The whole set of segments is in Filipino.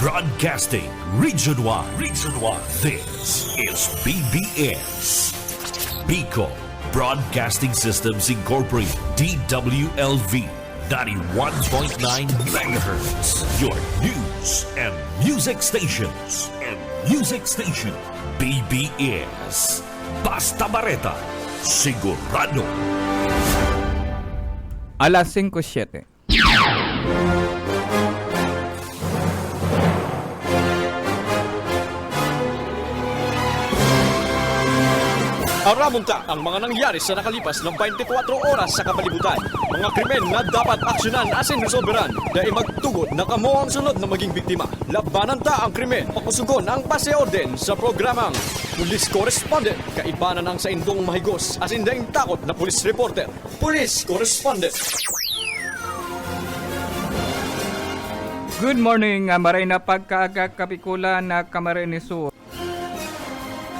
Broadcasting Region 1. This is BBS. Bicol Broadcasting Systems Incorporated. DWLV 91.9 MHz. Your news and music stations. BBS. Basta Bareta. Sigurado. Alas 5:07. Aramunta ang mga nangyari sa nakalipas ng 24 oras sa kapalibutan. Mga krimen na dapat aksyonan asin resolveran dahil magtugod na kamo ang sunod na maging biktima. Labanan ta ang krimen, pakusugon ang paseorden sa programang Police Correspondent. Kaibanan ang sa indong mahigos asin daing takot na police reporter. Police Correspondent. Good morning, maray na pagkaaga Kapikulan na Camarines Sur.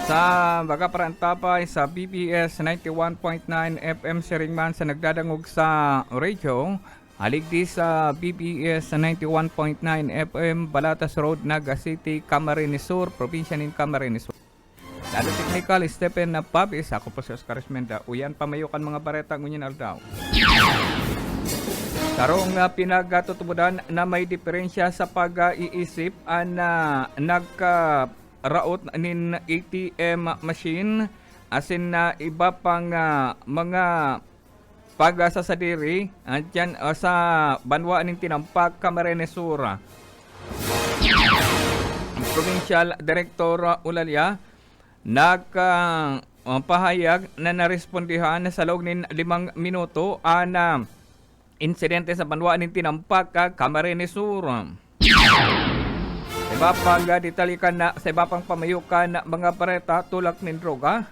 Sa Bagaparantapay sa BBS 91.9 FM Siringman sa nagdadangog sa radio, haligdi sa BBS 91.9 FM Balatas Road, Naga City, Camarines Sur, probinsya ng Camarines Sur. Lalo technical, Stephen Pabis, ako po si Oscar Esmenda. Uyan, pamayukan mga bareta, ngunyan aldaw. Tarong pinagatutubudan na may diferensya sa pag-iisip na raot nin ATM machine asin na iba pang mga pagsasadiri dyan sa banwa nin Tinampak, Camarines Sur. Provincial Director Ulalia nagpahayag na narespondihan sa loob ng 5 minuto na insidente sa banwa nin Tinampak, Camarines Sur. Iba pang ditalikan na sa iba pang pamayukan na mga pareta tulak ng droga.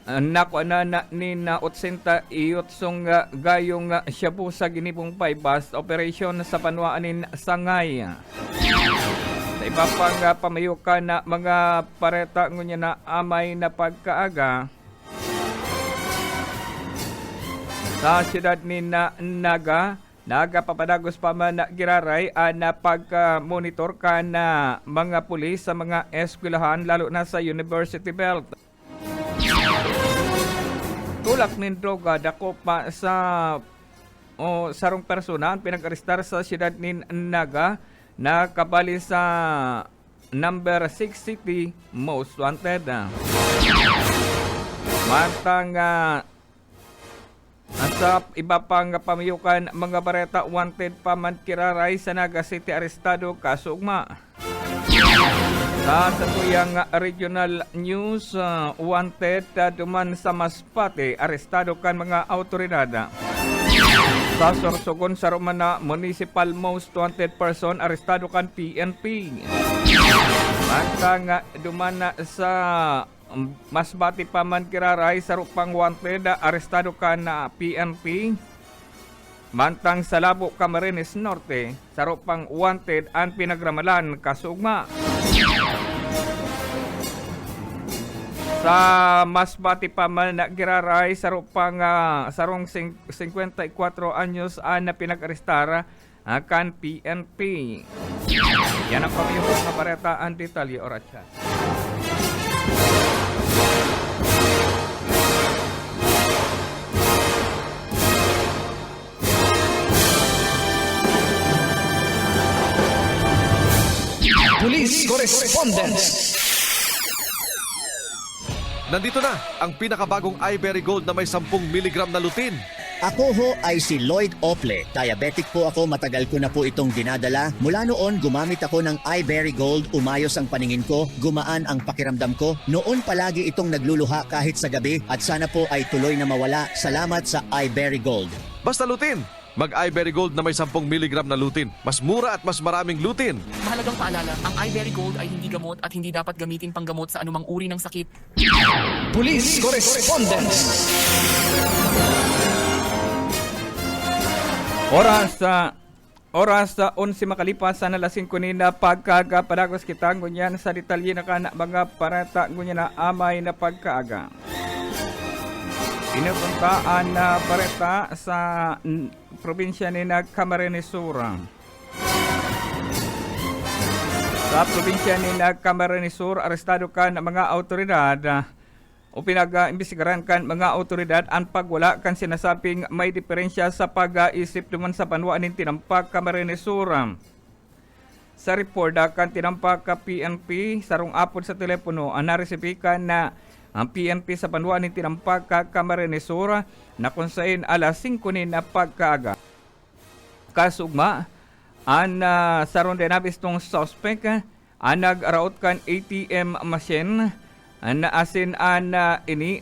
Nakuha na ni na 80 iyotsong gayong shabu sa ginibong paybas operation sa panwaanin Sangay. Sa iba pang pamayukan na mga pareta ngunya na amay na pagkaaga sa siyudad ni Naga. Nagapapadagos pa man na giraray na pagka-monitor ka na mga pulis sa mga eskwelahan lalo na sa University Belt. Tulak ng droga dako pa sa sarong persona ang pinag-arestar sa siyudad ni Naga na kabali sa number 6 city most wanted. Mantang sa iba pang pamayukan mga bareta wanted pa man kiraray sa Naga City arestado kasugma. Sa tuyang regional news wanted duman sa Masbate arestado kan mga autoridad. Sa Sorsogon sa Romana municipal most wanted person arestado kan PNP. Mantang duman sa Masbate pa man kiraray sa rupang wanted arestado ka na PNP. Mantang sa Labo, Camarines Norte sa rupang wanted ang pinagramalan kasugma. Sa Masbate pa man kiraray sa rupang sarong 54 anyos na pinag-arestara kan PNP. Yan ang pamiyong na pareta ang detalye oratsa. Police Correspondence. Nandito na ang pinakabagong iBerry Gold na may 10 mg na lutein. Ako ho ay si Lloyd Ople. Diabetic po ako, matagal ko na po itong dinadala. Mula noon, gumamit ako ng iBerry Gold, umayos ang paningin ko, gumaan ang pakiramdam ko. Noon palagi itong nagluluha kahit sa gabi at sana po ay tuloy na mawala. Salamat sa iBerry Gold. Basta lutein. Mag-iBerry Gold na may 10 mg na lutein. Mas mura at mas maraming lutein. Mahalagang paalala, ang iBerry Gold ay hindi gamot at hindi dapat gamitin panggamot sa anumang uri ng sakit. Police Correspondence. Oras sa 11 makalipas sa nalasing kunin na pagkagapadagos kita ngunyan sa detalye na ka na mga parata ngunyan na amay na pagkaaga. Pinupuntaan na pareta sa probinsya ni Camarines Sur. Sa probinsya ni Camarines Sur, arestado kan mga autoridad o pinag-imbestigaran kan mga autoridad ang pagwala kan sinasabing may diferensya sa pag-iisip duman sa banwa nin tinampak Camarines Sur. Sa report kan tinampak ka PNP sarong apod sa telepono ang naresipikan na ang PNP sa banwa nin tinampak ka Camarines Sur na kunsain alas 5 ni na pagkaaga. Kasugma ang saron denabis tong suspect ang nag-araot kan ATM machine na asin ini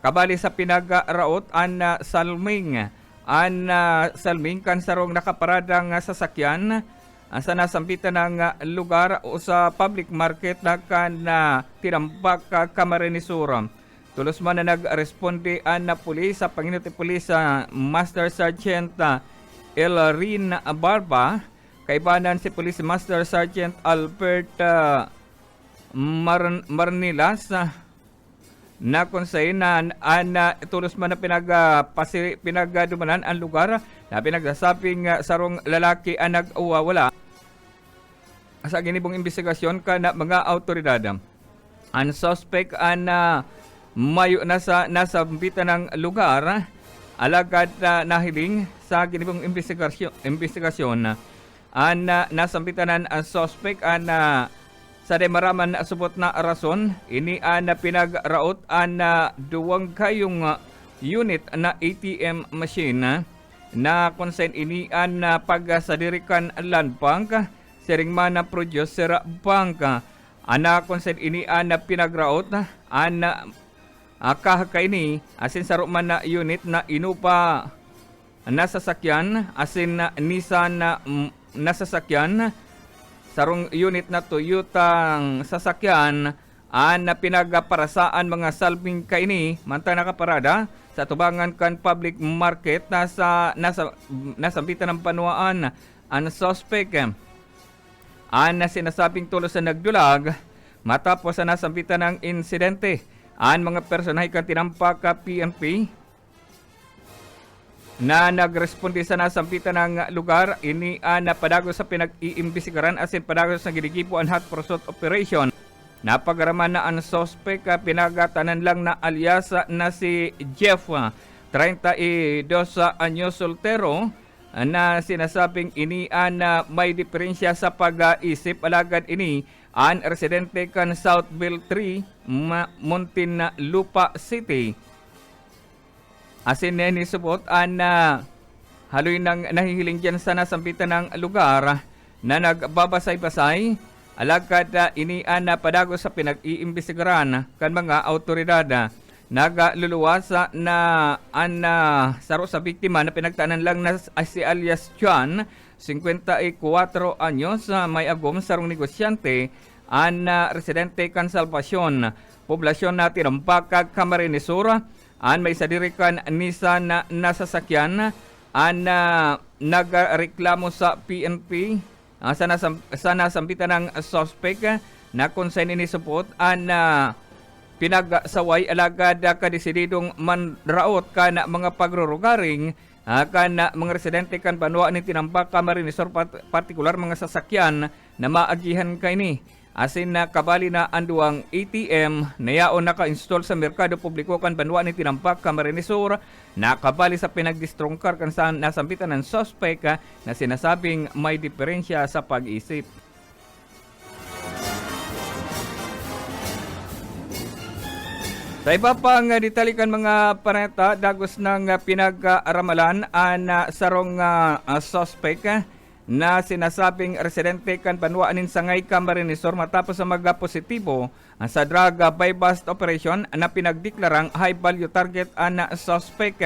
kabali sa pinag-araot an salming kan sarong nakaparadang sasakyan sa nasambitan ng lugar o sa public market na kan tinambak Camarines Sur. Tulos man na nag-responde ang pulis sa Panginuti Pulis Master Sergeant Elrin Barba, kaibanan si Police Master Sergeant Albert Marnilas na konsay na tulos man na pinagdumanan ang lugar na pinagsasabing sarong lalaki ang nag-uwawala. Sa ginibong investigasyon ka na mga autoridad, ang suspect ang mayo nasa bitan ng lugar alagad nahiling sa ginibong investigasyon ang nasambitan ang suspect ang sa demaraman subot na rason ini ang pinagraot ang duwang kayong unit na ATM machine na konsen ini ang pagsadirikan land bank sering man na producer bank ana konsen ini ang pinagraot ang kahakaini asin saro man na unit na inupa nasasakyan asin Nissan nasasakyan sarong unit na Toyota sasakyan ang pinagaparasaan mga salbing kaini mantang nakaparada sa tubangan kan public market nasambitan ng panuaan ang suspect ang sinasabing tulos sa nagdulag matapos sa nasambitan ng insidente ang mga personahe kan tinampak ka PNP na nagresponde sa nasampitan ng lugar ini napadagos sa pinag-iimbestigaran asin padagos sa ginigipo ang hot pursuit operation. Napagaraman na ang suspect pinagatanan lang na alias na si Jeff 32 anyos soltero na sinasabing ini na may diferensya sa pag-iisip alagad ini ang residente kan Southville 3 Muntinlupa City. Asin ni subot ang haloy nang nahihiling dyan sa nasampitan ng lugar na nagbabasay-basay alagad ini na padagos sa pinag-iimbestigaran kan mga autoridad. Nagaluluwas na ang saro sa biktima na pinagtanan lang na si alias Juan, 54 anyos, may agom sarong negosyante ang residente kan Salvacion, poblasyon na tinampak Camarines Sur. An may sadirikan Nissan na nasasakyan an nagreklamo sa PNP sa nasampitan ng suspect na konsen ini support an pinagsaway alagad kadesididong manraot ka na mga pagrurugaring kan mga residente kan banwa ni tinambak Camarines Sur partikular mga sasakyan na maagihan kaini. Asin na kabali na anduang ATM na yaon naka-install sa merkado publiko kan banwa ni tinampak Camarines Sur na kabali sa pinagdistrongkar kan saan nasampitan ng suspect na sinasabing may diferensya sa pag-isip. Sa iba pang ditalikan mga paneta, dagos ng pinag-aramalan ang sarong suspect na sinasabing residente kan banwaanin sangay Camarines Sur matapos sa magpositibo sa drug buy-bust operation na pinagdeklarang high value target ang suspect.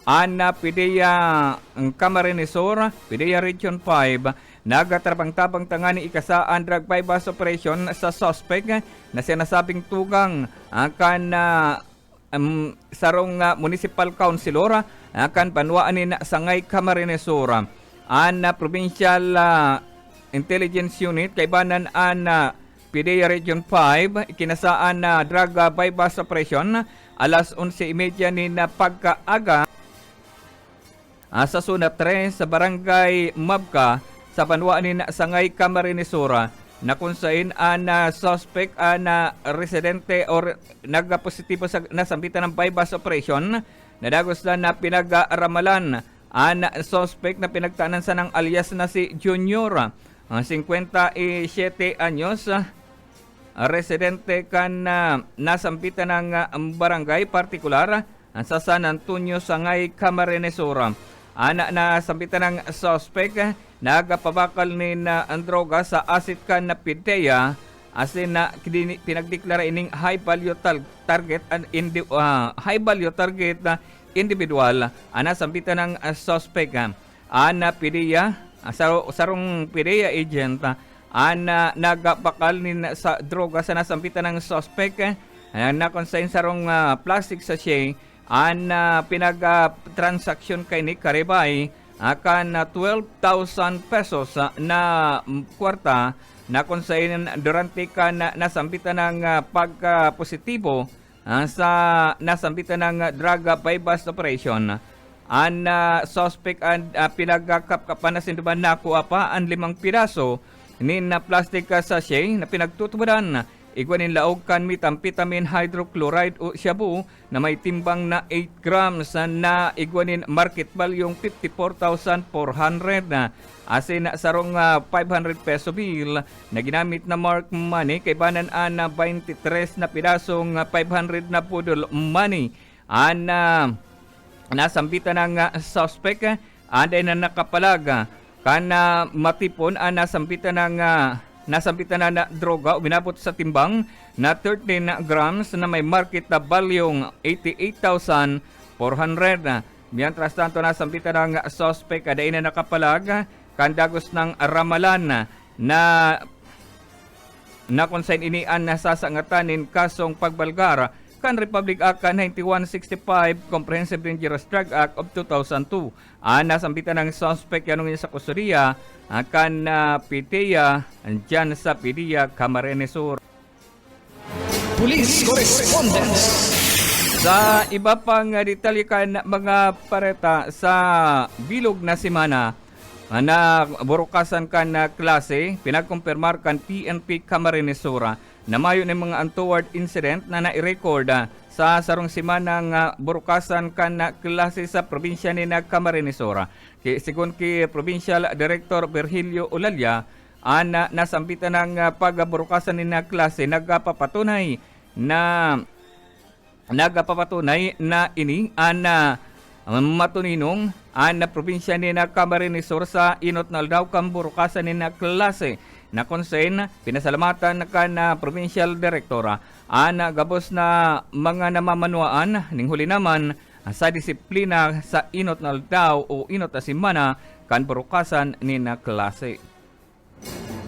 Ang PDEA Camarines Sur, PDEA Region 5, nagatrabang-tabang tangani ikasaan drug buy-bust operation sa suspect na sinasabing tugang kan sarong municipal councilor kan banwaanin sangay Camarines Sur. An Provincial Intelligence Unit kaibanan an PDEA Region 5 ikinasaan na drug buy-bust operation alas 11:30 ni na pagkaaga sa Zona 3 sa Barangay Mabka sa banwaanin Sangay Camarines Sur na kung saan suspect na residente or nagpositibo sa nasambitan ng bypass operation na dagos na pinag-aramalan ang suspect na pinagtanan sa ng alias na si Junior, 57 anyos, residente kan nasambitan ng barangay partikular sa San Antonio, Sangay, Camarines Sur. Nasambitan ng suspect nagapabakal ni ang droga sa asset kan na PIDEA asin na pinagdeklara ining high value target na individual nasambitan ng suspect PIDEA sarong PIDEA agent nagapakal ni sa droga sa nasambitan ng suspect na konsain sarong plastic sachet pinag-transaction kay ni Karibay akan 12,000 pesos na kwarta na konsain durante ka nasambitan ng pagka-positibo sa nasambitan ng drug bypass operation. Ang suspect pinagkapkapan na sinduban nakuha pa ang 5 piraso ni na plastic sachet na pinagtutubadan igwanin laog kan methamphetamine hydrochloride o shabu na may timbang na 8 grams na igwanin market value 54,400 na asin sarong 500 peso bill na ginamit na mark money kay banan na 23 na pirasong 500 na pudol money nasambitan ng suspect anday na nakapalag kana matipon nasambitan na droga uminabot sa timbang na 13 grams na may market na value 88,400. Mientras tanto nasambitan ng suspect aday na nakapalag kandagos ng ramalan na konsain inian na sasangatanin kasong pagbalgar kan Republic Act 9165 Comprehensive Dangerous Drug Act of 2002. Nasambitan ng suspect yanong sa kustudiya akan PIDEA dyan sa PIDEA Camarines Sur. Police Correspondence. Sa iba pang detalyikan mga pareta sa bilog na semana na burukasan kan na klase, pinagkumpirmar kan PNP Camarines Sur na mayo ng mga untoward incident na nai-record sa sarong semana nga burukasan kan na klase sa probinsya ni Camarines Sur. Sigon ki Provincial Director Virgilio Olalia, nasambitan ng pagburukasan ni klase nagapapatunay na ini matuninong na probinsya ni Camarines Sur sa inot na daw kang burukasan ni klase na konsen pinasalamatan na Provincial Director gabos na mga namamanuan ning huli naman sa disiplina sa inot na daw o inot na simana kan burukasan ni klase.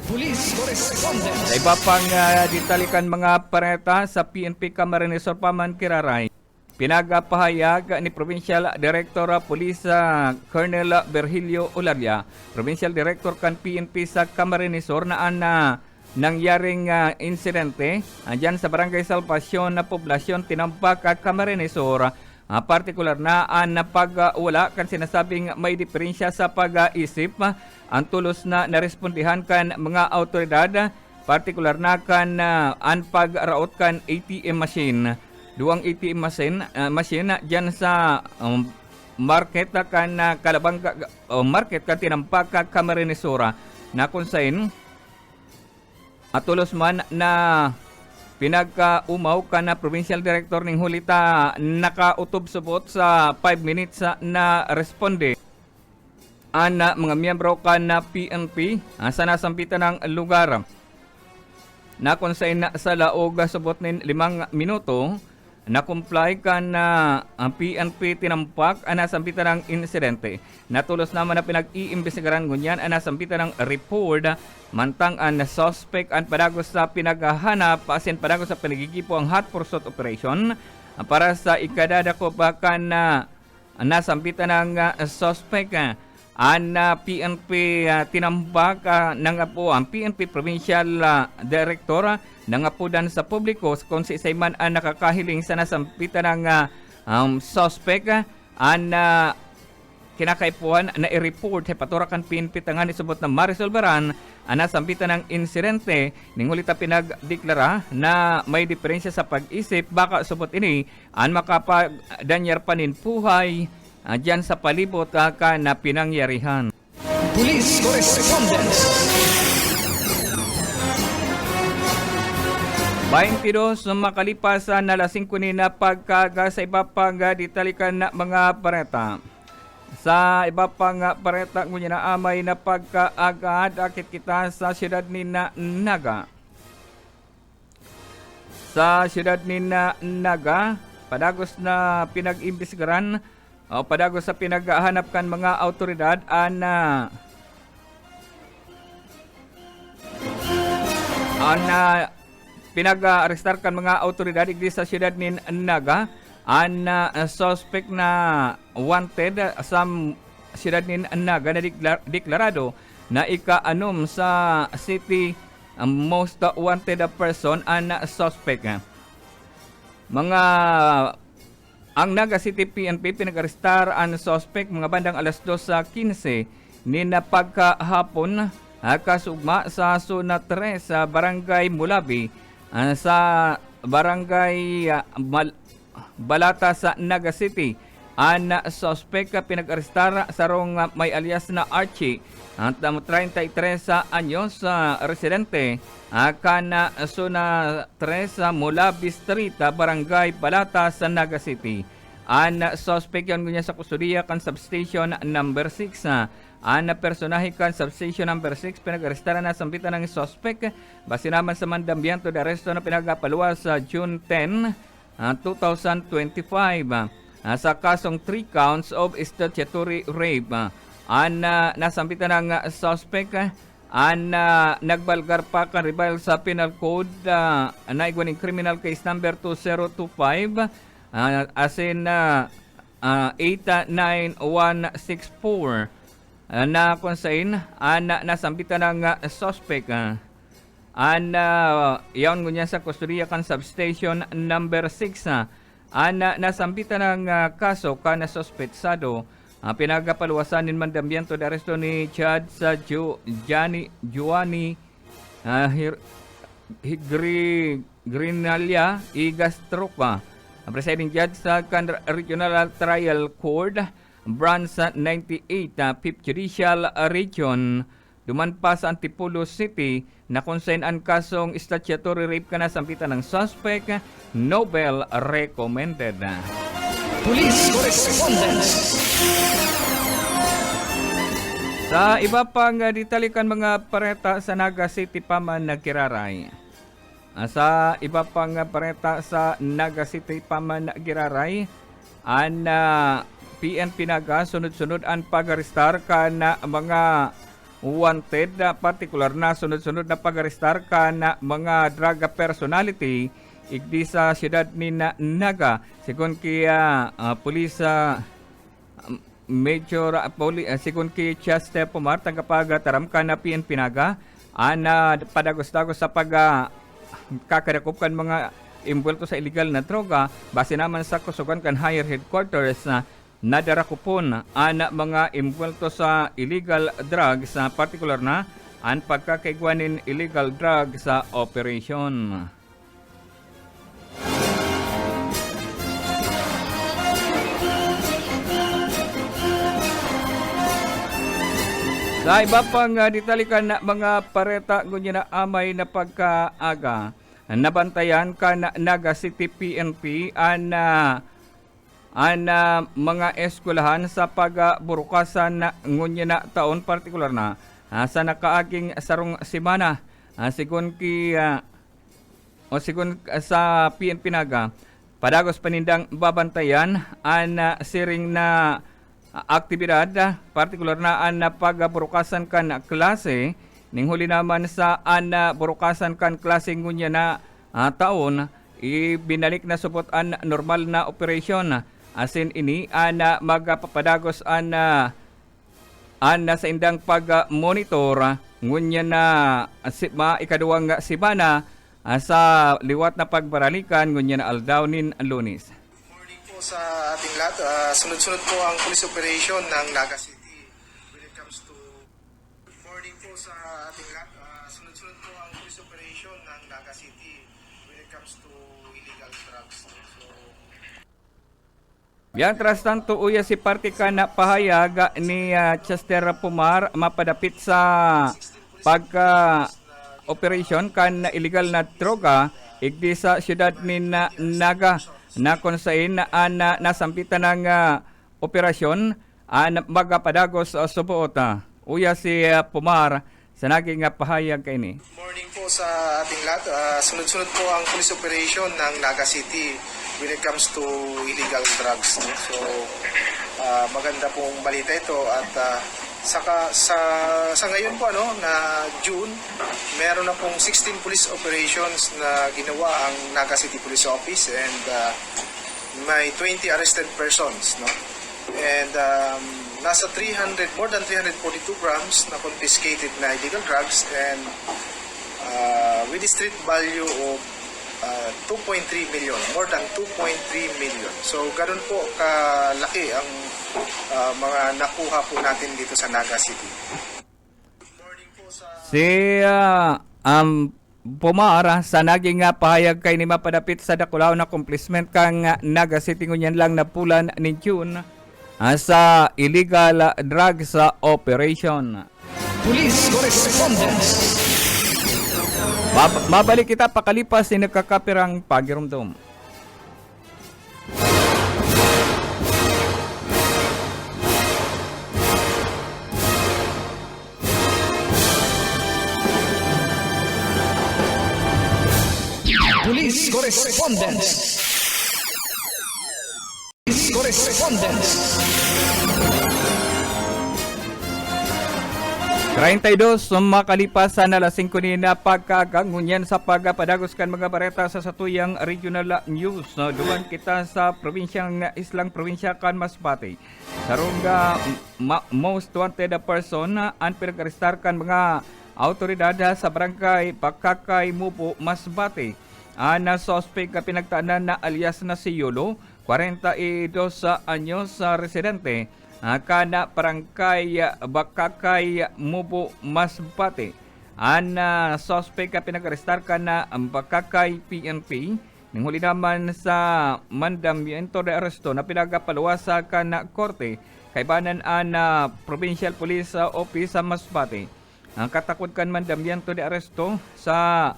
Police Correspondence. Sa iba pang ditalikan mga pareta sa PNP Camarines Sur paman kiraray, pinagpahayag ni Provincial Director Police Colonel Virgilio Olalia, Provincial Director kan PNP sa Camarines Sur na nangyaring insidente andyan sa Barangay Salvacion na poblasyon tinampak Camarines Sur. Partikular na pagwala kan sinasabing may diferensya sa pag-isip ang tulos na narespondihan kan mga autoridad, partikular na kan ang pagraot kan ATM machine. Duang ATM machine dyan sa market kan kalabang market kan tinampak Camarines Sur na kunsain tulos man na pinagka-umaw ka na Provincial Director ning hulita nakautob subot sa 5 minutes na responde mga miyembro ka na PNP sa nasampitan ng lugar na konsain na sa laog subot nin 5 minuto na comply ka na PNP tinampak nasampitan ng insidente. Natulos naman na pinag-iimbestigaran ngunyan nasampitan ng report mantang ang suspect ang padagos sa pinaghahanap asin padagos sa panagigipo ang hot pursuit operation para sa ikadadako baka na nasampitan ng suspect ang PNP tinambak ng po ang PNP Provincial Director nangapudan sa publiko kung si Sayman ang nakakahiling sa nasampitan ng suspect kinakaipuan na i-report paturakan PNP tangan isubot na marisolbaran ang nasambitan ng insidente ning hulita pinagdeklara na may diferensya sa pag-isip baka subot ini ang makapagdanyar panin puhay dyan sa palibot ka na pinangyarihan. Police Correspondence. 22 makalipas na lasing kunin na pagkaga sa iba pang ditalikan na mga pareta. Sa iba pang pareta ngunya na amay na pagkaagad akit kita sa siyudad ni Naga. Sa siyudad ni Naga, padagos na pinag-imbestigaran o padagos sa pinaghahanapkan mga autoridad ana pinag-arestar kan mga autoridad igdi sa siyudad ni Naga ang suspect na wanted sa siyudad ni Naga na deklarado na ika-anom sa city most wanted person ang suspect. Ang Naga City PNP pinag-arestar ang suspect mga bandang alas 2:15 ni napagkahapon kasugma sa Zona 3 sa Barangay Mulabi sa Barangay Balata sa Naga City. Ang suspect pinag-arestar sa rong may alias na Archie at 33 anyos residente kana Zona 3 sa Mulabi Street, Barangay Balata sa Naga City. Ang suspect yon gunya sa kustudiya kan substation number 6. Ang personahe kan substation number 6 pinag-arestara na sambitan ng suspect base naman sa mandambiento de arresto na pinagapaluwas sa June 10, 2025 sa kasong 3 counts of statutory rape. Ang nasambitan ng suspect ang nagbalgar pa kan rebel sa penal code na igwaning criminal case number 2025 as in 89164 na konsain nasambitan ng suspect yaon ngunya sa kustudiya kan substation number 6 nasambitan ng kaso kan suspetsado pinagapaluwasanin mandambiento de aresto ni Chad sa Juani Grinalia Igastropa, presiding judge sa Regional Trial Court Branch 98, 5th Judicial Region, duman pa sa Antipolo City na konsain ang kasong statutory rape ka na sampitan ng suspect, Nobel recommended. Police Correspondence. Sa iba pang ditalikan mga pareta sa Naga City pa man nagkiraray. Sa iba pang pareta sa Naga City pa man nagkiraray, ang PNP Naga sunod-sunod ang pag-arestar ka na mga wanted, partikular na sunod-sunod na pag-arestar ka na mga drug personality igdi sa siyudad ni Naga. Sigon kaya police Major sigon kay Chester Pomar tagapagataram ka na PNP Naga ana padagos-dagos sa pag kakadakop kan mga imbulto sa illegal na droga base naman sa kusugan kan higher headquarters na nadarakupon ana mga imbulto sa illegal drugs sa particular na ang pagkakaigwanin illegal drugs sa operation. Sa iba pang ditalikan na mga pareta ngunya na amay na pagkaaga nabantayan ka na Naga City PNP ang mga eskwelahan sa pagburukasan na ngunya na taon partikular na sa nakaaging sarong simana sigon sa PNP Naga padagos panindang babantayan ang siring na aktibidad partikular na ang pagburukasan kan klase ning huli naman sa an burukasan kan klase ngunya na taon ibinalik na supot an normal na operasyon asin ini an magapapadagos an sa indang pag-monitor ngunya na ikaduwang sibana sa liwat na pagbaralikan ngunya na aldawnin Lunes. po sa ating lahat. Sunod-sunod po ang police operation ng Naga City when it comes to... Good morning po sa ating lahat. Sunod-sunod po ang police operation ng Naga City when it comes to illegal drugs. So, Yan, tras tanto uya si party ka na pahayag ni Chester Pomar mapadapit sa pagka operation kan illegal na droga igdi sa siyudad ni Naga na kung saan nasampitan ng operasyon magapadagos subuota. Uya si Pomar sa naging pahayag kay ni. morning po sa ating lahat. Sunod-sunod po ang police operation ng Naga City when it comes to illegal drugs. No? So, maganda pong balita ito at sa ngayon po na June, meron na pong 16 police operations na ginawa ang Naga City Police Office and may 20 arrested persons, no? And nasa more than 342 grams na confiscated na illegal drugs and with a street value of 2.3 million, more than 2.3 million. So, ganun po kalaki ang mga nakuha po natin dito sa Naga City. Si Pomar sa naging pahayag kay ni mapadapit sa Dakulaw na accomplishment kang Naga City ngunyan lang na pulan ni June sa illegal drugs operation. Police Correspondence. Mabalik kita pakalipas ni nagkakapirang pagirumdum. Police Correspondence. Police Correspondence. 32 makalipas na alas 5 ni na pagkagangunyan sa pagpadagos kan mga bareta sa satuyang regional news. Duman kita sa probinsyang Islang Probinsya kan Masbate. Sarunga most wanted person ang pinag-arestar kan mga autoridad sa barangay Pakakay Mupo Masbate. Ana suspect ka pinagtaanan na alias na si Yolo, 42 anyos sa residente kana Barangay Bakakay Mubo Masbate. Ana suspect ka pinag-arestar ka na Bakakay PNP. Ninghuli naman sa mandamiento de arresto na pinagapaluwasa ka na korte kaibanan ana Provincial Police Office sa Masbate. Ang katakod kan mandamiento de arresto sa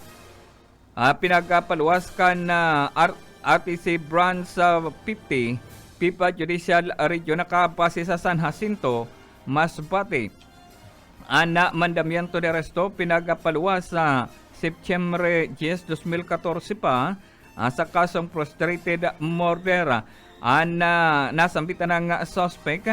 pinagapaluwas ka na RTC Branch 50 Pipa Judicial Region nakabase sa San Jacinto, Masbate. Ana mandamiento de arresto pinagapaluwas sa September 10, 2014 pa sa kasong frustrated murder. Ana nasambitan ng suspect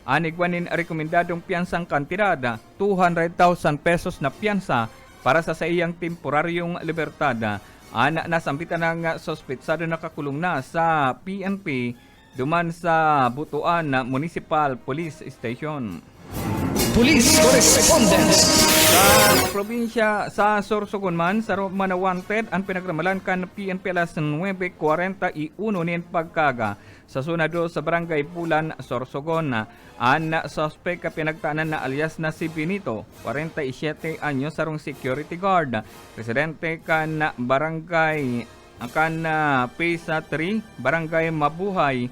anigwanin rekomendadong piyansang kantidad 200,000 pesos na piyansa para sa iyang temporaryong libertad. Ana nasambitan ng suspetsado nakakulong na sa PNP duman sa Butuan Municipal Police Station. Police Correspondence. Sa probinsya sa Sorsogon man, sa Romana Wanted, ang pinagramalan kan PNP alas 9:41 nin pagkaga sa sunado sa Barangay Bulan, Sorsogon. Ang suspect ka pinagtaanan na alias na si Benito, 47 anyos, sarong security guard. Residente kan Barangay kan Pesa 3, Barangay Mabuhay,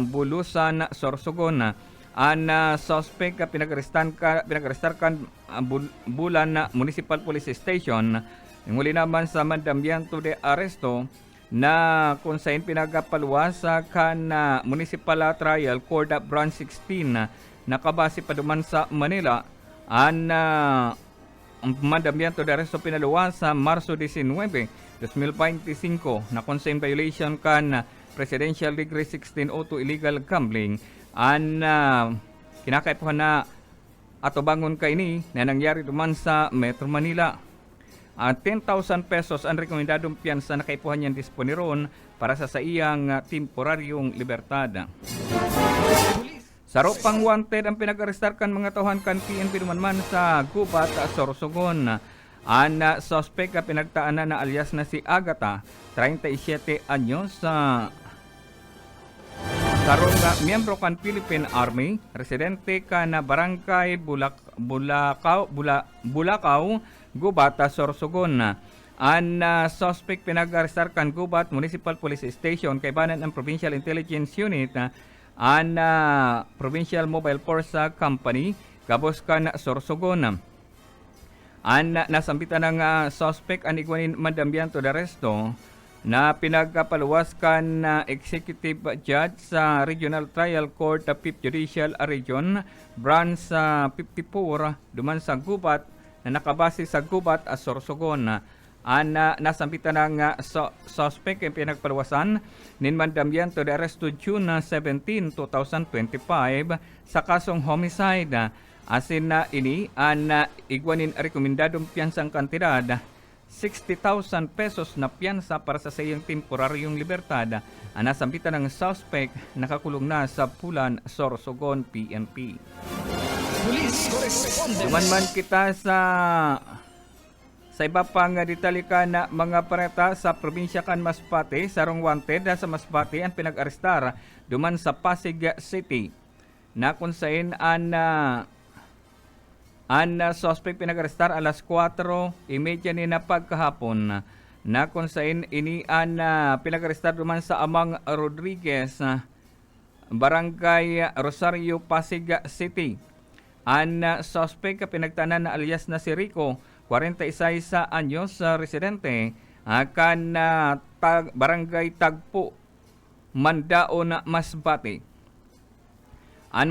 Bulusan, Sorsogon. Ang suspect pinag-arestar kan Bulan Municipal Police Station. Nguli naman sa mandamiento de arresto na kung saan pinagapaluwas kan Municipal Trial Court Branch 16 nakabase pa duman sa Manila. Ang mandamiento de arresto pinaluwas sa Marso 19, 2025 na kung saan violation kan Presidential Decree 1602 illegal gambling. An kinakaipuhan na atubangon kay ni na nangyari duman sa Metro Manila. 10,000 pesos ang rekomendadong piyansa na kaipuhan niyan disponiron para sa iyang temporaryong libertad. Sa ropang wanted ang pinag-arestar kan mga tauhan kan PNP duman sa Gubat, Sorsogon. Ang suspect pinagtaanan na alias na si Agata, 37 anyos, Sarong miyembro kan Philippine Army, residente ka na Barangay Bulacau, Gubat, Sorsogon. An suspect pinag-arestar kan Gubat Municipal Police Station kay banan ang Provincial Intelligence Unit an Provincial Mobile Force Company kabos kan Sorsogon. An nasambitan ng suspect an igwanin mandambianto de arresto na pinagpaluwas kan Executive Judge sa Regional Trial Court 5th Judicial Region Branch 54 duman sa Gubat na nakabase sa Gubat, Sorsogon. Nasampitan ng suspect ang pinagpaluwasan nin mandambianto de arresto June 17, 2025 sa kasong homicide. Asin na ini an igwanin rekomendadong piyansang kantidad 60,000 pesos na piyansa para sa iyang temporaryong libertad. Ang nasampitan ng suspect nakakulong na sa Pulan, Sorsogon, PNP. Police Correspondence. Duman man kita sa iba pang detalika na mga pareta sa probinsya kan Masbate, sarong wanted sa Masbate ang pinag-arestar duman sa Pasig City. Na kung saan ang suspect pinag-arestar alas 4:30 ni na pagkahapon. Na kung saan ini ang pinag-arestar duman sa Amang Rodriguez, Barangay Rosario, Pasig City. Ang suspect pinagtanan na alias na si Rico, 46 anyos, residente kan Barangay Tagpo, Mandaon, Masbate. An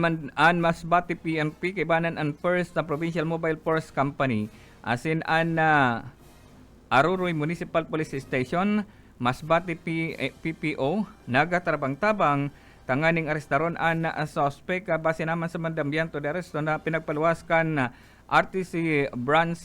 Masbate PNP kibanan ang first na Provincial Mobile Force Company asin an Aruroy Municipal Police Station, Masbate PPO nagatarabang-tabang tanganing arestaron an suspect base naman sa mandambianto de arresto na pinagpaluwas kan RTC Branch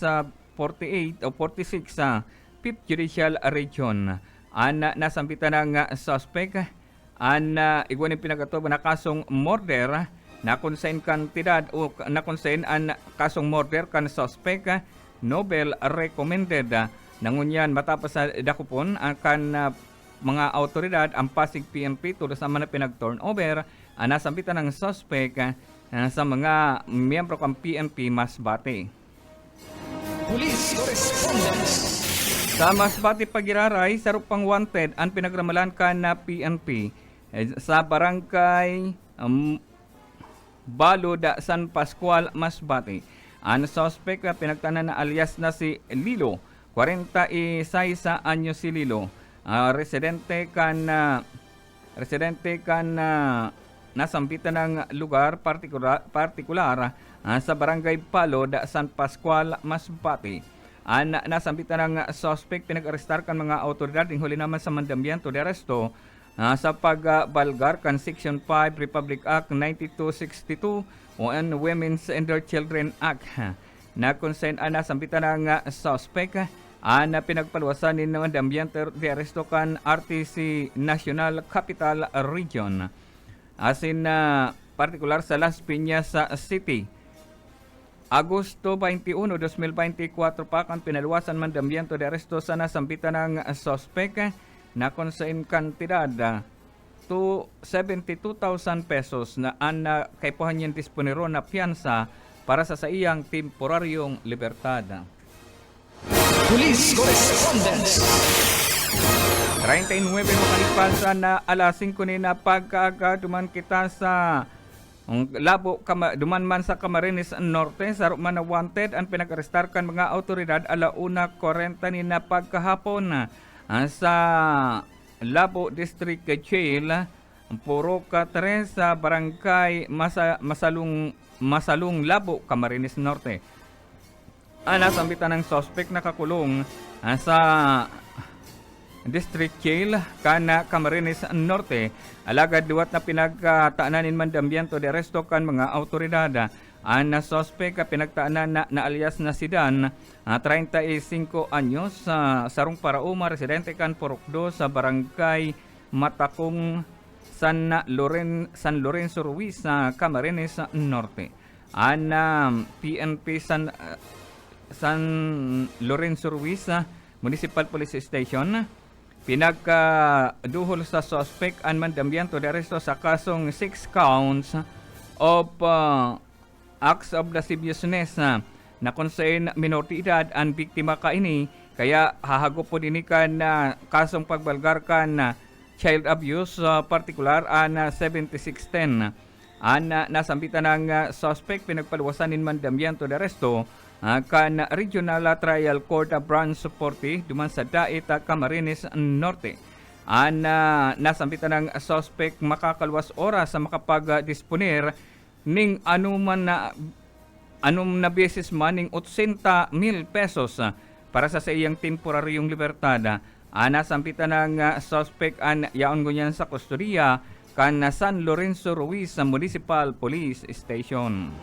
48 o 46 sa 5th Judicial Region. An nasampitan ng suspect an igwanin pinagatubo na kasong murder na konsen kantidad o na konsen an kasong murder kan suspect Nobel recommended. Nangunyan matapos sa dakupon kan mga autoridad ang Pasig PNP tulos naman na pinag-turnover ang nasampitan ng suspect sa mga miyembro kan PNP Masbate. Police Correspondence. Sa Masbate Pagiraray, sa rupang wanted ang pinagramalan kan na PNP sa Barangay Balod, San Pascual, Masbate. Ang suspect pinagtanan na alias na si Lilo, 46 anyos si Lilo. Residente kan nasambitan ng lugar partikular sa Barangay Balod, San Pascual, Masbate. Nasambitan ng suspect pinag-arestar kan mga autoridad huli naman sa mandambianto de arresto sa pagbalgar kan Section 5 Republic Act 9262 o ang Women's and Their Children Act. Na kung saan nasambitan ng suspect na pinagpaluwasan ni mandambianto de arresto kan RTC National Capital Region. Asin partikular sa Las Piñas City. Agosto 21, 2024 pa kan pinaluwasan mandambianto de arresto sa nasambitan ng suspect na kung saan kantidad to 72,000 pesos na kaipuhan niyang disponero na piyansa para sa iyang temporaryong libertad. Police Correspondence. 39 makalipasan na alas 5 ni na pagkaaga duman kita sa duman man sa Camarines Norte sa man na wanted ang pinag-arestar kan mga autoridad ala 1:40 ni na pagkahapon sa Labo District Jail, Puro Katre sa Barangay Masalung Labo, Camarines Norte. Nasambitan ng suspect na kakulong sa District Jail kana Camarines Norte. Alagad liwat na pinagtaanan mandambianto de arresto kan mga autoridad. Ang suspect pinagtaanan na alias na si Dan, 35 anyos, sarong parauma, residente kan Porokdo sa Barangay Matakong San Lorenzo Ruiz sa Camarines Norte. Ang PNP San Lorenzo Ruiz Municipal Police Station pinagduhol sa suspect ang mandambiento de arresto sa kasong 6 counts of acts of lasciviousness na konsen minor de edad ang biktima kaini, kaya hahagop po din na kasong pagbalgar kan child abuse, partikular an 7610. Nasambitan ng suspect pinagpaluwasanin mandambiento de arresto kan Regional Trial Court Branch 40 duman sa Dait, Camarines Norte. Nasambitan ng suspect makakalwas oras sa makapag-disponer ning anum na beses man ning 80,000 pesos para sa iyang temporaryong libertad. Nasambitan ng suspect an yaon ngunyan sa kustodiya kan San Lorenzo Ruiz sa Municipal Police Station.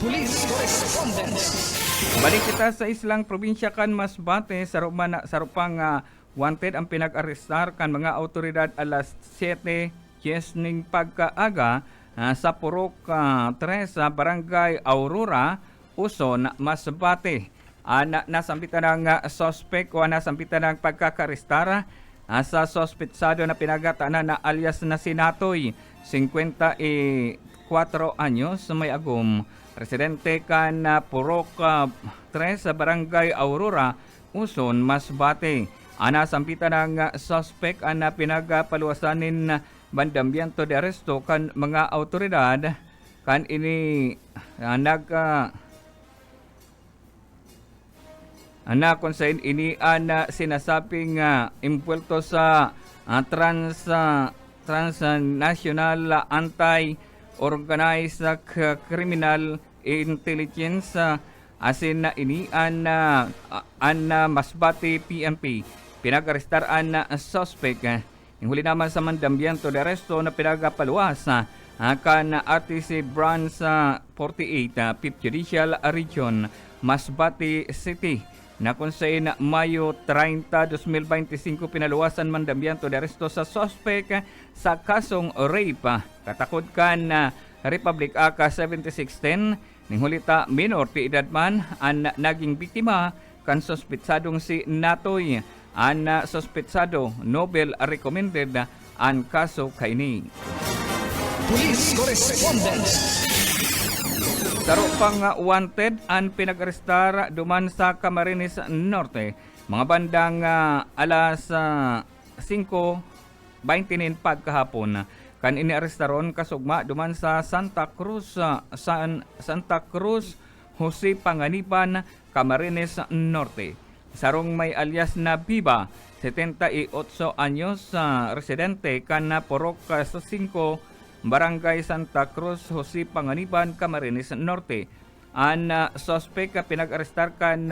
Police Correspondence. Balik kita sa islang probinsya kan Masbate, sa rupang wanted ang pinag-arestar kan mga autoridad alas 7:10 ning pagkaaga sa Purok 3 sa Barangay Aurora, Uson, Masbate. Nasambitan ng suspect o nasambitan ng pagkakarestar sa sospetsado na pinagatanan na alias na Sinatoy, 54 anyos, may agum. Residente kan Purok 3 sa Barangay Aurora, Uson, Masbate. Nasambitan ng suspect na pinagpaluwasanin mandambiento de arresto kan mga autoridad kan ini konsain ini sinasabing impwelto sa transnational anti-organized criminal intelligence asin na ini Masbate PNP. Pinag-arestar ang suspect. Yung huli naman sa mandambiento de arresto na pinagapaluwas kan RTC Branch 48, 5th Judicial Region, Masbate City, na kung saan Mayo 30, 2025 pinaluwasan mandambiento de arresto sa suspect sa kasong rape. Katakod kan Republic Act 7610, ning hulita minor de edad man ang naging biktima kan sospetsadong si Natoy. Ang sospetsado Nobel recommended ang kaso kaini. Police Correspondence. Saro pang wanted ang pinag-arestar duman sa Camarines Norte. Mga bandang alas 5:29 pagkahapon. Kan iniarestaron kasugma duman sa Santa Cruz, Jose Panganiban, Camarines Norte. Sarong may alias na Biba, 78 anyos, residente kan Purok 5, Barangay Santa Cruz, Jose Panganiban, Camarines Norte. Ang suspect pinag-arestar kan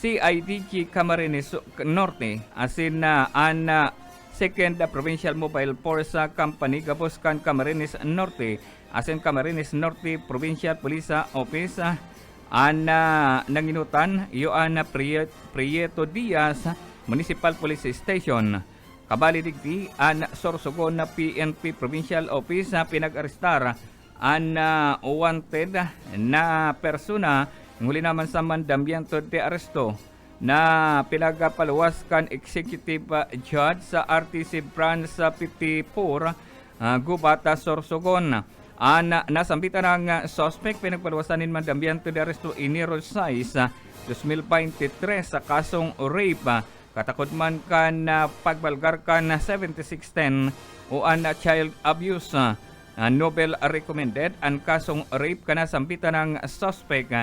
CIDG Camarines Norte, asin ang Second Provincial Mobile Force Company gabos kan Camarines Norte, asin Camarines Norte Provincial Police Office. Nanginutan Yoan Prieto Diaz Municipal Police Station. Kabali digdi an Sorsogon na PNP Provincial Office pinag-arestar an wanted na persona. Nguli naman sa mandambiento de arresto na pinagapaluwas kan Executive Judge sa RTC Branch 54, Gubata, Sorsogon. Nasambitan ng suspect pinagpaluwasanin mandambiento de arresto Enero 6, 2023 sa kasong rape. Katakot man kan pagbalgar kan 7610 o an child abuse. Nobel recommended ang kasong rape kana sambitan ng suspect.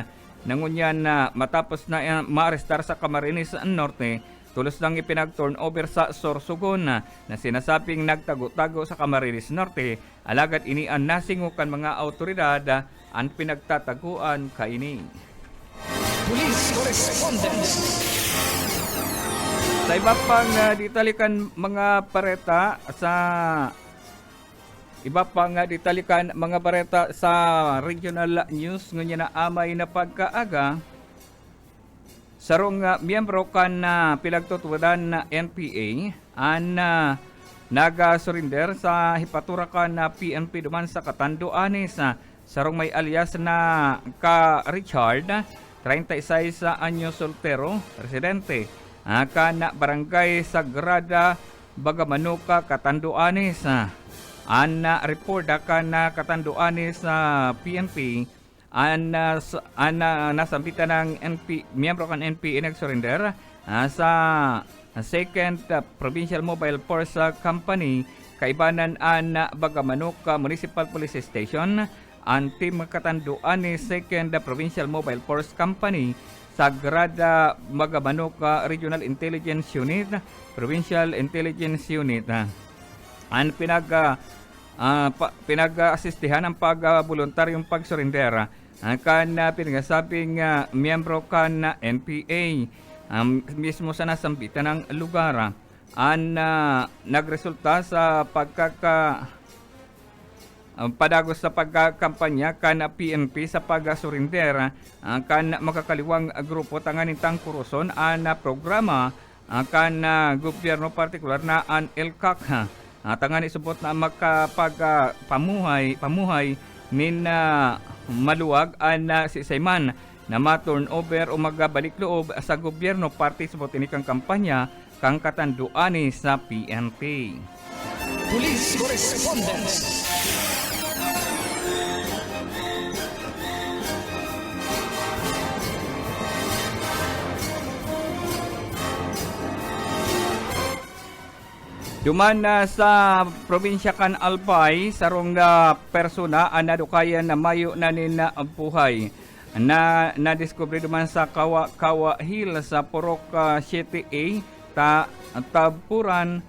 Nangunyan matapos na maarestar sa Camarines Norte, tulos lang ipinag-turn over sa Sorsogon na sinasabing nagtago-tago sa Camarines Norte. Alagad ini ang nasingukan mga autoridad ang pinagtataguan kaini. Police Correspondence. Sa iba pang ditalikan mga bareta sa regional news ngunya na amay na pagkaaga. Sarong miyembro kan pilagtutudan na NPA ang naga-surrender sa hipaturakan na PNP duman sa Catanduanes. Sarong may alias na ka Richard, 36 anyos, soltero, residente kana barangay Sagrada Bagamanuka, Catanduanes. Ana report kana Catanduanes sa PNP nasambitan ng miyembro kan NPA nag-surrender sa second Provincial Mobile Force Company kaibanan na Bagamanuka Municipal Police Station. Ang team Catanduanes Second Provincial Mobile Force Company, Sagrada Bagamanuka Regional Intelligence Unit, Provincial Intelligence Unit. Ang pinag-asistihan ang voluntaryong pag-surrender kan pinagsabing miyembro kan NPA mismo sa nasambitan ng lugar. Nagresulta sa padagos sa pagkakampanya kan PNP sa pag-surrender kan makakaliwang grupo tanganin tangkuruson na programa kan gobyerno partikular na an LCAC. Tangan isubot na pamuhay nin maluwag si Sayman na ma-turnover o magabalik loob sa gobyerno parte isubot ini kang kampanya kang Catanduanes sa PNP. Police Correspondence. Duman sa probinsya kan Albay, sarong na persona nadukayan na mayo na nina buhay. Na-discover duman sa Kawa Hill sa Purok 7A, Taburan,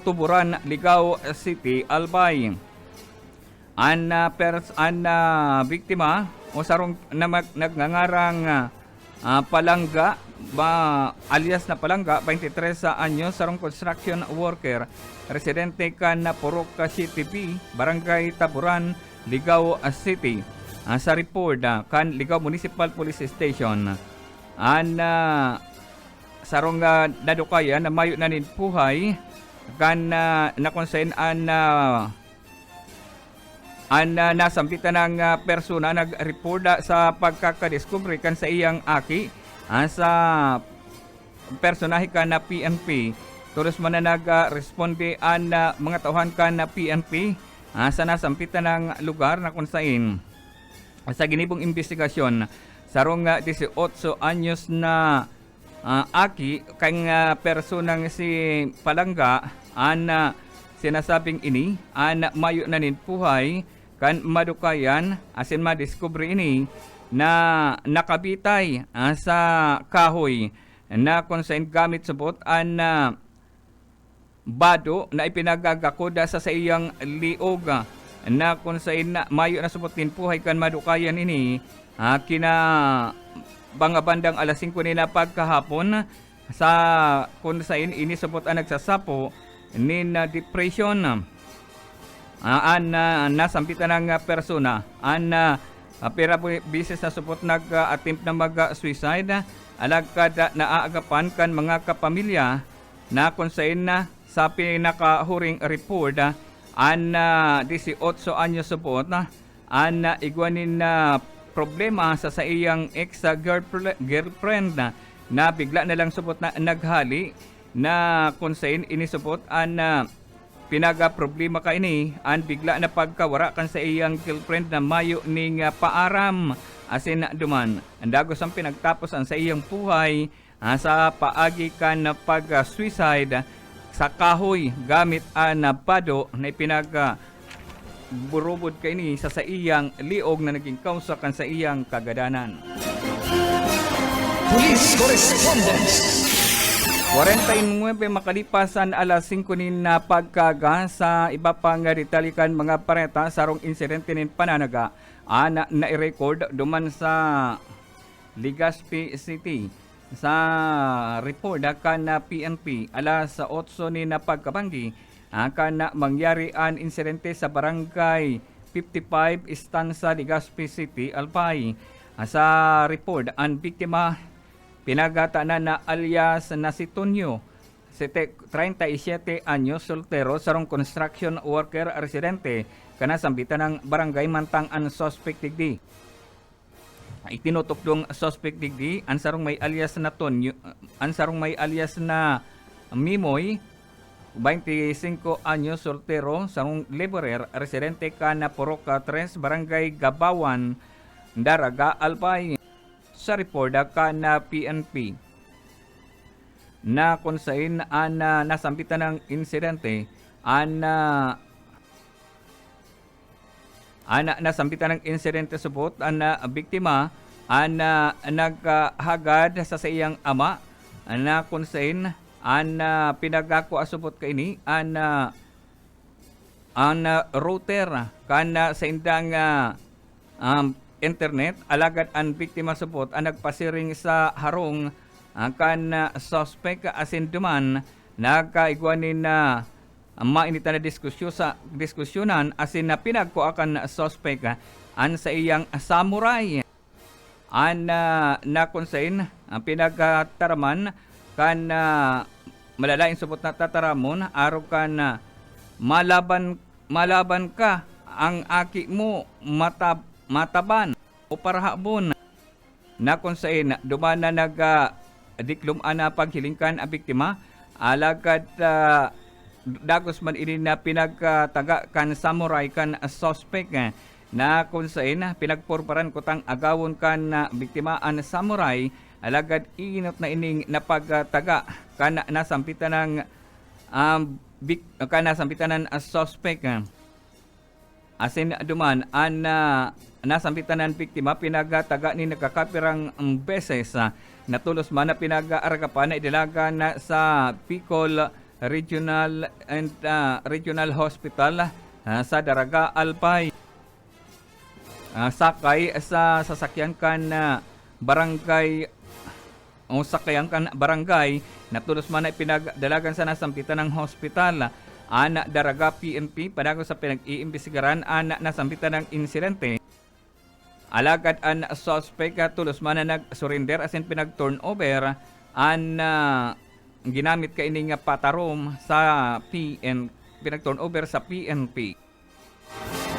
Tuburan, Ligao City, Albay. Biktima o sarong nagngangarang Palangga alias na Palangga, 23 anyos, sarong construction worker, residente kan na Purok City B, Barangay Taburan, Ligao City. Sa report kan Ligao Municipal Police Station, sarong nadukayan na mayo na nin puhay kan nakonsen nasampitan ng persona nag-report sa pagkakadiscovery kan sa iyang aki sa personahe ka na PNP. Tulos man na nag-responde mga tauhan ka na PNP sa nasampitan ng lugar na kung saan sa ginibong investigasyon sarong 18 anyos na aki kang personang si Palangga sinasabing ini mayo na nin puhay kan madukayan asin madiscover ini na nakabitay sa kahoy na kung saan gamit subot bado na ipinagagakoda sa iyang liog na kung saan mayo na subot nin puhay kan madukayan ini kina bandang alas 5 nila pagkahapon sa kung saan ini subot nagsasapo nin depression nasampitan ng persona pera bisis na supot nag-attempt na mag-suicide alagkad naaagapan kan mga kapamilya na kung saan na sa pinakahuring report 18 anyos supot igwanin na problema sa iyang ex-girlfriend na bigla na lang supot na naghali na kung saan inisupot pinaga-problema ka ini bigla na pagkawara kan sa iyang girlfriend na mayo ning paaram asin duman. Dagos ang pinagtapos sa iyang buhay sa paagi kan na pag-suicide sa kahoy gamit bado na burubod ka ini sa iyang liog na naging kausa kan sa iyang kagadanan. Police Correspondence. 49 makalipasan alas 5 nin na pagkaga sa iba pang ditalikan mga pareta sarong insidente nin pananaga na-record duman sa Legazpi City sa report kan na PNP alas 8 nin na pagkabanggi kan mangyari an insidente sa barangay 55 Estanza, Legazpi City, Albay. Sa report ang biktima pinagatanan na alias na si Tonyo, 37 anyos, soltero, sarong construction worker residente, kana sambitan ng barangay Mantang ang suspect digdi. Itinutok dong suspect digdi ansarong may alias na ansarong may alias na Mimoy 25 anyos, soltero, sarong laborer, residente ka na Poroca 3, Barangay Gabawan, Daraga, Albay. Sa reporta ka na PNP na konsain ana nasampitan ng insidente nasampitan ng insidente subot ana biktima naghagad sa iyang ama na konsain pinagako asubot kaini router kana sa indang internet alagad ang biktima subot nagpasiring sa harong kan suspect asin duman nagkaigwanin na mainitan na diskusyonan asin na pinagkuakan suspect sa iyang samurai na konsain ang pinagtaraman kan malalaing subot na tataramon araw kan malaban ka ang aki mo mataban o parahabon na konsain duman na diklum ana paghilingkan ang biktima alagad dagos man ini na pinagtaga kan samurai kan suspect na konsain pinagporparan kutang agawon kan biktima an samurai alagad inot na ining napagtaga kan nasampitan ng suspect asin duman nasampitan ng biktima pinagtaga ni nagkakapirang beses natulos man na pinag-aragapan na idilaga na sa Bicol Regional Hospital sa Daraga, Albay. Sakay sa sasakyan kan barangay natulos man na pinagdalagan sa nasampitan ng hospital. Daraga PNP padago sa pinag-iimbestigaran nasampitan ng insidente. Alagad an suspect tulos man na nag-surrender asin pinag-turnover ginamit ka ining patarom sa pinag-turnover sa PNP.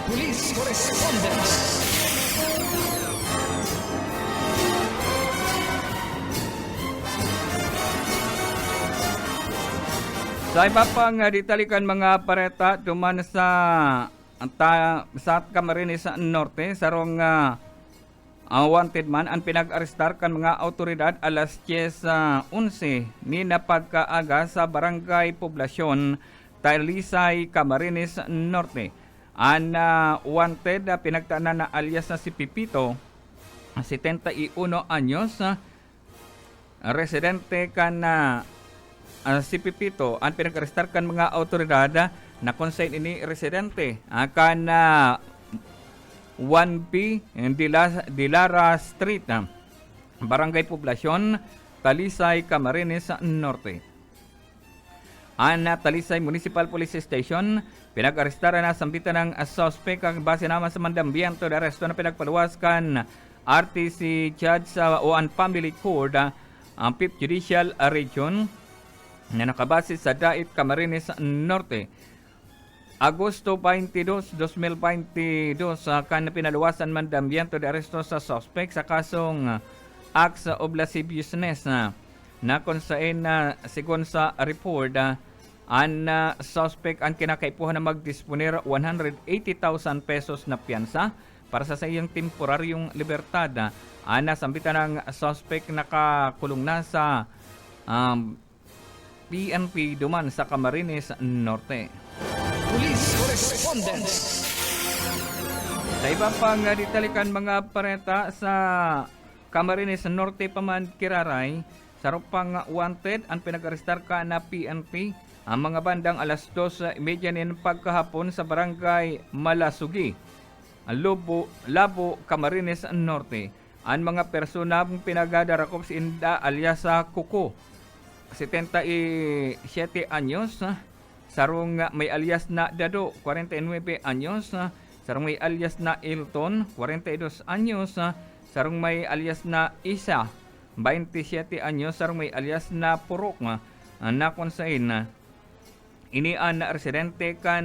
Police correspondence. Sa iba pang ditalikan mga pareta duman sa Camarines Norte sarong wanted man ang pinag-arestar kan mga autoridad alas 10:11 ni napagkaaga sa barangay Poblasyon Talisay, Camarines Norte. Wanted pinagtaanan na alias na si Pipito 71 anyos, residente kan si Pipito ang pinag-arestar kan mga autoridad na konsain ini residente kan 1B Dilara Street, Barangay Poblasyon, Talisay, Camarines Norte. Talisay Municipal Police Station, pinag-arestara na sambitan ng suspect ang base naman sa mandambiento de aresto na pinagpaluwaskan RTC Judge sa Oan Family Court, ang 5th Judicial Region na nakabase sa Dait, Camarines Norte. Agosto 22, 2022 kan pinaluwasan mandambiento de aresto sa suspect sa kasong acts of lasciviousness na konsain na sigon sa report ang suspect ang kinakaipuhan na magdisponer 180,000 pesos na piyansa para sa iyang temporaryong libertad. Nasambitan ng suspect nakakulong na sa PNP duman sa Camarines Norte. Police correspondence. Sa iba pang ditalikan mga pareta sa Camarines Norte paman Kiraray, sarupang wanted ang pinag-arestar ka na PNP ang mga bandang alas 2:30 ng pagkahapon sa barangay Malasugi, Labo, Camarines Norte. Ang mga persona pinagadarakop si Inda alias Kuko, 77 anyos, sarong may alias na Dado, 49 anyos, sarong may alias na Ilton, 42 anyos, sarong may alias na Isa, 27 anyos, sarong may alias na Purok, na konsain. Ini ang residente ka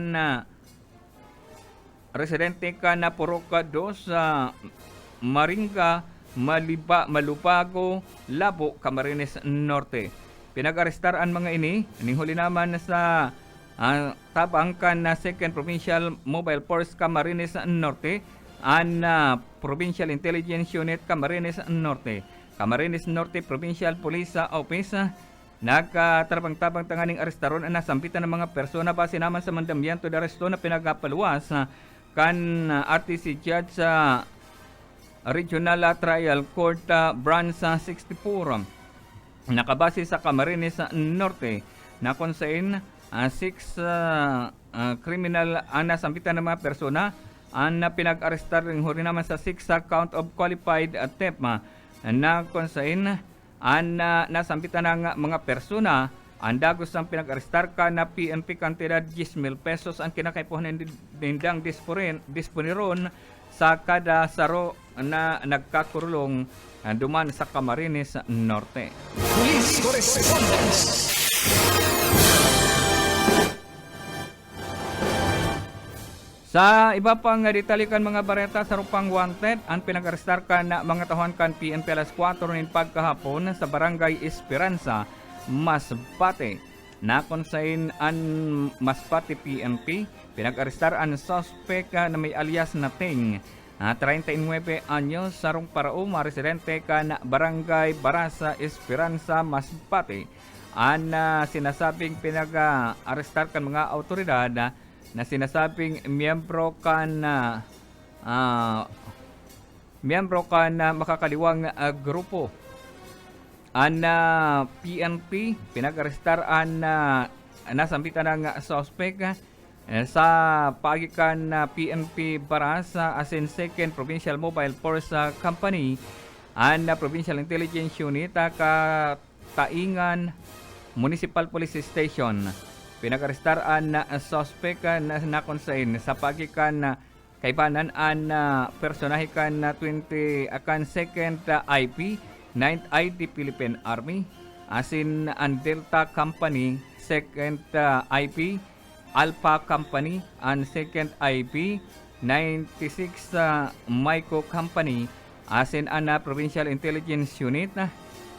na Purok 2 sa Maringa, Malupago, Labo, Camarines Norte. Pinag-arestaraan mga ini, ninghuli naman sa tabangkan na 2nd Provincial Mobile Force Camarines Norte, an Provincial Intelligence Unit Camarines Norte, Camarines Norte Provincial Police Office, nagkatarabang-tabang tanganing arestaron na sampitan ng mga persona base naman sa mandamyanto de aresto na pinagapaluwas kan RTC Judge sa Regional Trial Court Branch 64. Nakabase sa Camarines Norte na kung saan 6 criminal nasampitan ng mga persona ang pinag-arestar rin huli naman sa 6 count of qualified theft na kung saan nasampitan ng mga persona ang dagos ng pinag-arestar ka na PNP kantidad 10,000 pesos ang kinakaipuhan nindang disponiron sa kada saro na nagkakurulong duman sa Camarines Norte. Police Correspondence. Sa iba pang detalikan mga bareta sa rupang wanted, ang pinag-arestar ka na mga tahuan kan PNP alas 4 nin pagkahapon sa Barangay Esperanza, Masbate. Na konsain an Masbate PNP, pinag-arestar ang suspect na may alias na Ting, 39 anyos, sarong parao, residente ka na Barangay Barasa, Esperanza, Masbate. Ang sinasabing pinag-arestar kan mga autoridad na sinasabing miyembro ka na makakaliwang grupo. Ang PNP pinag-arestar ang nasampitan ng suspect sa pagikan na PNP Barasa as in 2nd Provincial Mobile Force Company and Provincial Intelligence Unit Kataingan Municipal Police Station. Pinag-arestar ang suspect na konsain sa pagikan na kaibanan ang personahe kan 20 akan 2nd IP 9th ID Philippine Army as in ang Delta Company 2nd IP Alpha Company and 2nd IP 96 Maico Company as in ang Provincial Intelligence Unit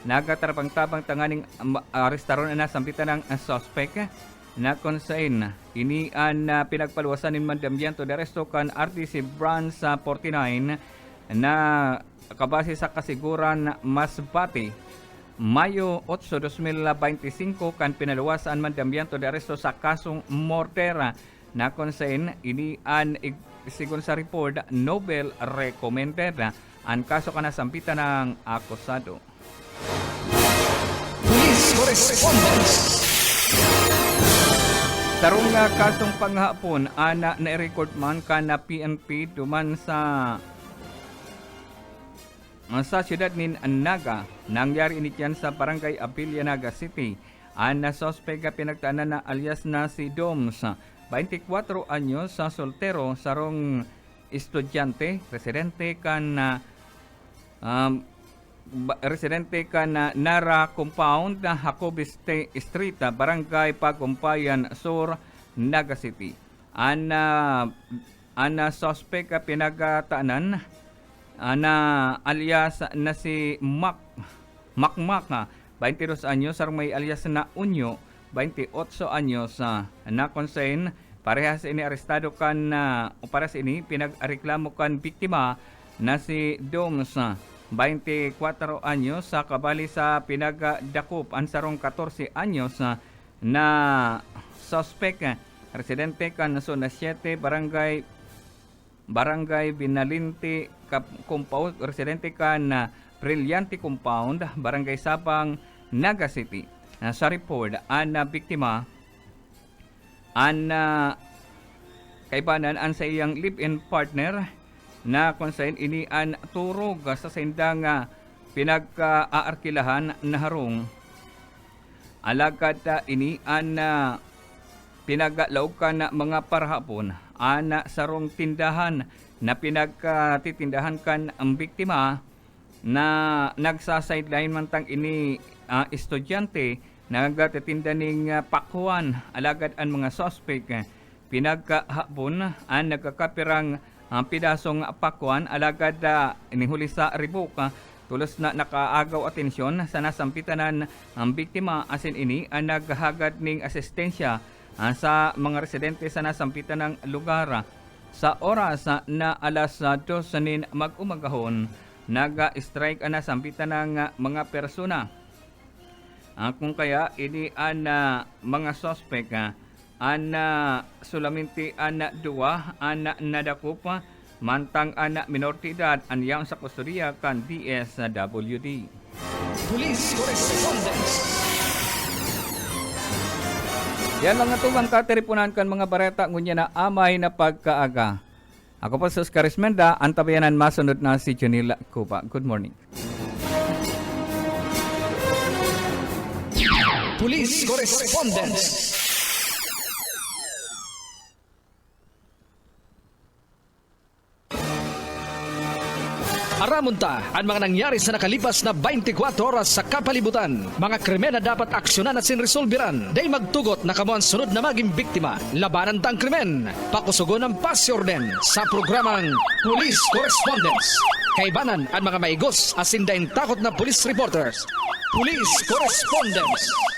nagatarabang-tabang tanganing arestaron na sampitan ng suspect na konsain ini ang pinagpaluwasan ng mandamyanto de aresto kan RTC Branch 49 na kabase sa kasiguran Masbate. Mayo 8, 2025 kan pinaluwasan mandamyanto de aresto sa kasong mortera na konsain ini ang sigon sa report Nobel recommended ang kaso kana sampitan ng akusado. Police Correspondence. Tarong nga kasong panghapon, na-record man ka na PNP duman sa siyudad ni Naga. Nangyari inityan sa Barangay Abilia, Naga City. Ang suspect pinagtaanan na alias na si Doms, 24 anyos, soltero, sarong estudyante, residente ka na Nara Compound, Jacobis Street, Barangay Pagumpayan Sur, Naga City. Ang suspect pinagtaanan na alias na si Makmak, 22 anyos, sarong may alias na Unyo, 28 anyos, na konsain parehas ini arestado kan o para sa ini pinag-reklamo kan biktima na si Doms, 24 anyos, sa kabali sa pinagdakop ang sarong 14 anyos na suspect, residente kan Zona 7, Barangay Binalinti Compound, residente kan Brilliante Compound, Barangay Sabang, Naga City. Sa report, ang biktima kaibanan ang sa iyang live-in partner na konsain ini an turog sa sindang pinag-aarkilahan na harong. Alagad ini an pinaglaog ka na mga parhapon ana sarong tindahan na pinagtitindahan kan ang biktima na nagsa-sideline man tang ini estudyante nagatitinda ning pakwan. Alagad ang mga suspect pinagkahapon ang nagkakapirang ang pidasong pakwan alagad inihuli sa ribuka tulos na nakaagaw atensyon sa nasampitanan ang biktima asin ini ang naghagad ning asistensya sa mga residente sa nasampitan ng lugar. Sa oras na alas 2 nin mag-umagahon, nag-strike ang nasampitan ng mga persona. Kung kaya, ini ang mga suspect ang sulaminti ang duwa ang nadakup mantang ang minoridad ang yang sa kustodiya kan DSWD. Police Correspondence. Yan mga tubang katiripunan kan mga bareta ngunya na amay na pagkaaga. Ako po sa Oscar Esmenda, ang tabayanan masunod na si Junila Cuba. Good morning. Police Correspondence. Aramunta ang mga nangyari sa nakalipas na 24 oras sa kapalibutan. Mga krimen na dapat aksyonan at sinresolbiran. Day magtugot na kamo ang sunod na maging biktima. Labanan tang krimen. Pakusugon ang pasiorden sa programang Police Correspondence. Kaibanan ang mga maigos asin daing takot na police reporters. Police Correspondence.